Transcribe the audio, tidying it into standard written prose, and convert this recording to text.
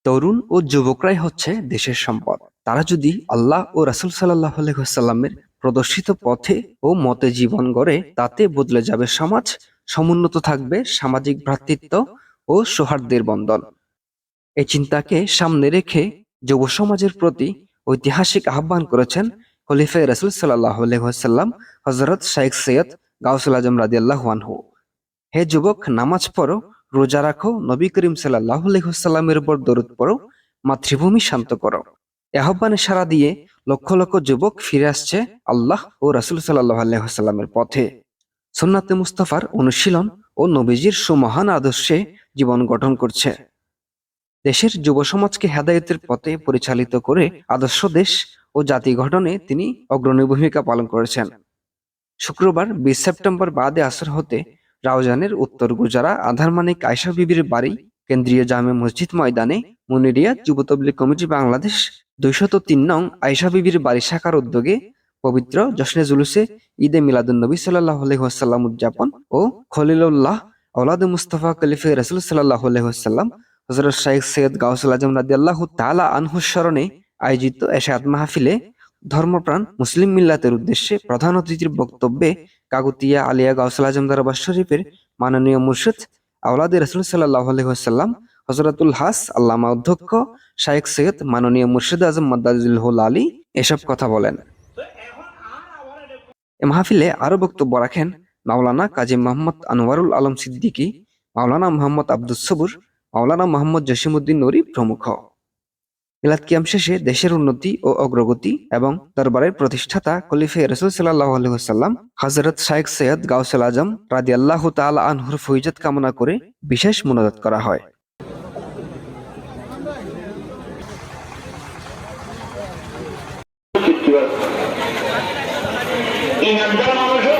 তরুণ ও যুবকরাই হচ্ছে দেশের সম্পদ। তারা যদি আল্লাহ ও রাসূল সাল্লাল্লাহু আলাইহি ওয়াসাল্লামের প্রদর্শিত পথে ও মতে জীবন গড়ে, তাতে বদলে যাবে সমাজ, সমুন্নত থাকবে সামাজিক ভ্রাতৃত্ব ও সৌহার্দ্যের বন্ধন। এই চিন্তাকে সামনে রেখে যুব সমাজের প্রতি ঐতিহাসিক আহ্বান করেছেন খলিফায়ে রাসূল সাল্লাল্লাহু আলাইহি ওয়াসাল্লাম হযরত শাইখ সৈয়দ গাউসুল আজম রাদিয়াল্লাহু আনহু। হে যুবক, নামাজ পড়ো, রোজা রাখো, নবী করিম সাল্লাল্লাহু আলাইহি ওয়াসাল্লামের উপর দরুদ পড়ো, মাতৃভূমি শান্ত করো। এ আহ্বানে সাড়া দিয়ে লক্ষ লক্ষ যুবক ফিরে আসছে আল্লাহ ও রাসূল সাল্লাল্লাহু আলাইহি ওয়াসাল্লামের পথে। সুন্নাতে মুস্তাফার অনুশীলন ও নবীজির সুমহান আদর্শে জীবন গঠন করছে। দেশের যুব সমাজকে হেদায়েতের পথে পরিচালিত করে আদর্শ দেশ ও জাতি গঠনে তিনি অগ্রণী ভূমিকা পালন করেছেন। শুক্রবার ২০ সেপ্টেম্বর বাদে আসর হতে রাউজানের উত্তর গুজারা আধারমানিক আয়শা বিবির বাড়ি কেন্দ্রীয় জামে মসজিদ ময়দানে মুনিরিয়া যুব তবলিগ কমিটি বাংলাদেশ ২০৩ নং আয়শা বিবির বাড়ি শাখার উদ্যোগে পবিত্র জশ্নে জুলুসে ঈদে মিলাদুন্নবী সাল্লাল্লাহু আলাইহি ওয়াসাল্লাম উদযাপন ও খলিলুল্লাহ আওলাদে মুস্তাফা খলিফায়ে রাসূল সাল্লাল্লাহু আলাইহি ওয়াসাল্লাম হযরত শাইখ সৈয়দ গাউসুল আজম রাদিয়াল্লাহু তাআলা আনহুর স্মরণে আয়োজিত এশায়াত মাহফিলে ধর্মপ্রাণ মুসলিম মিল্লাতের উদ্দেশ্যে প্রধান অতিথির বক্তব্যে কাগুতিয়া আলিয়া গাউসুল আজম দরবার শরীফের মাননীয় মুর্শিদ আওলাদে রাসূল সাল্লাল্লাহু আলাইহি ওয়াসাল্লাম হযরতুল হাস আল্লামা অধ্যক্ষ শাইখ সৈয়দ মাননীয় মুর্শিদ আজম মাদ্দাজিলহুল আলী এসব কথা বলেন। এ মাহফিলে আরো বক্তব্য রাখেন মাওলানা কাজী মোহাম্মদ আনোয়ারুল আলম সিদ্দিকী, মাওলানা মোহাম্মদ আব্দুস সবুর, মাওলানা মোহাম্মদ জসিমউদ্দিন নুরী প্রমুখ। মিলাদ কিয়াম শেষে দেশের উন্নতি ও অগ্রগতি এবং দরবারের প্রতিষ্ঠাতা খলিফায়ে রাসূল সাল্লাল্লাহু আলাইহি ওয়াসাল্লাম হযরত শাইখ সৈয়দ গাউসুল আজম রাদিয়াল্লাহু তাআলা আনহুর ফয়িজত কামনা করে বিশেষ মুনাজাত করা হয়। ইমানদার মানুষও